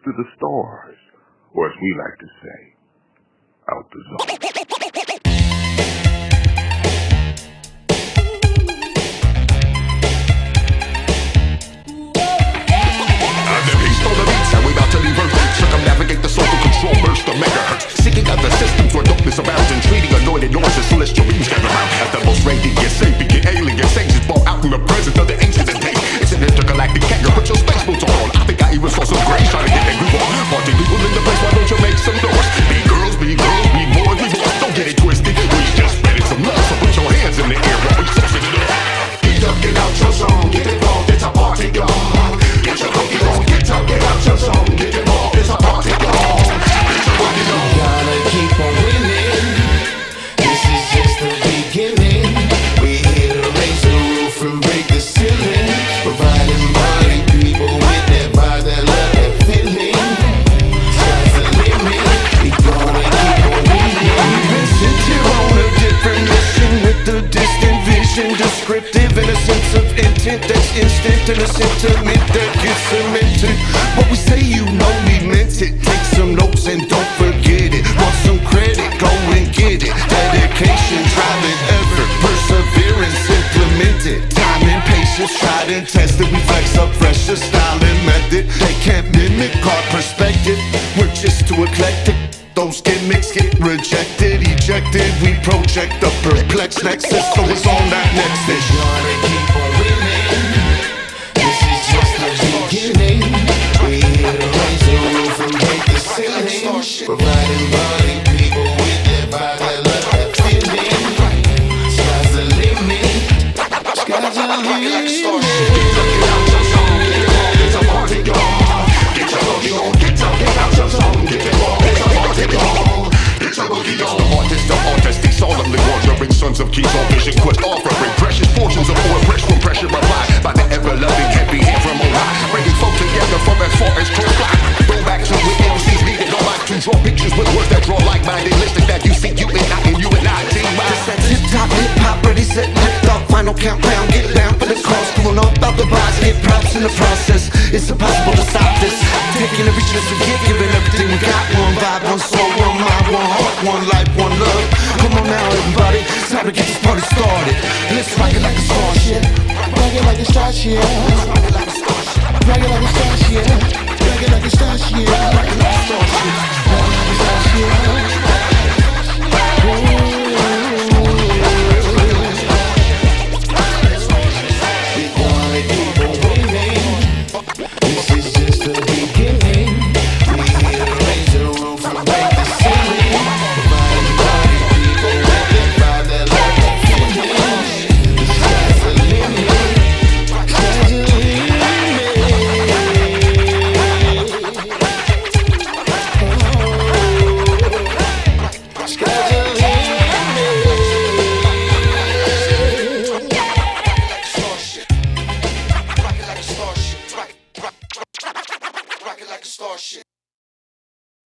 to the stars, or as we like to say, out the zone. Omni-Beast on the beats, and we about to leave Earth. Circumnavigate the soul to control, burst the megahertz. Seeking out the systems where darkness abounds, and treating anointed noises, celestial beings gather round. As the most radiant, sapient, alien sages fall out in the presence of the ancient days. It's an intergalactic kangaroo, put your space boots on. I think I even saw some grays trying to get that groove on. Party people in the place, why don't you make some noise? Be girls, be boys, be boys. Don't get it twisted, we just spreading some love. So put your hands in the air while we toasting it up. Get up, get out your zone, get involved, it's a party, y'all. Get your boogie on, get up, get out your zone, get involved, it's a party, y'all. Get your boogie on. Gotta keep on winning. This is just the beginning. We're here to raise the roof and break the ceiling, providing party people with that vibe, that love, that feeling. Sky's the limit. We gonna keep on winning. We've been sent here on a different mission with a distant vision, descriptive in a sense of intent that's instant and a sentiment that gets cemented. What we say, you know we meant it. Take some notes and don't forget it. Want some credit? Go and get it. Dedication, driving effort, perseverance, implemented. Time and patience, tried and tested. We flex up fresher style and method. They can't mimic our perspective. We're just too eclectic. Those gimmicks get rejected, ejected. We project the perplexed nexus, so it's on that next dish. Gotta keep on winning. This is just the beginning. We're here to raise the roof and break the ceiling, providing body people with that vibe, that love, that feeling. Sky's the limit. Sky's the limit. Get out your zone, get involved, it's a party, y'all. Get your boogie on, get out your zone, get involved. It's a boogie on. The artist, they solemnly wandering sons of keys on vision quest, offering precious portions of oil, fresh from pressure applied by the ever-loving heavy hand from on high, bringing folk together from as far as coastline. Go back to with MCs needed, don't like to draw pictures with words that draw like-minded listeners that you see, you and I, and you and I, team by. This that tip-top, hip-hop, ready, set, lift off, final countdown, get down for the cause, pulling up out the box, get props in the process. It's impossible to stop this, taking every chance we get.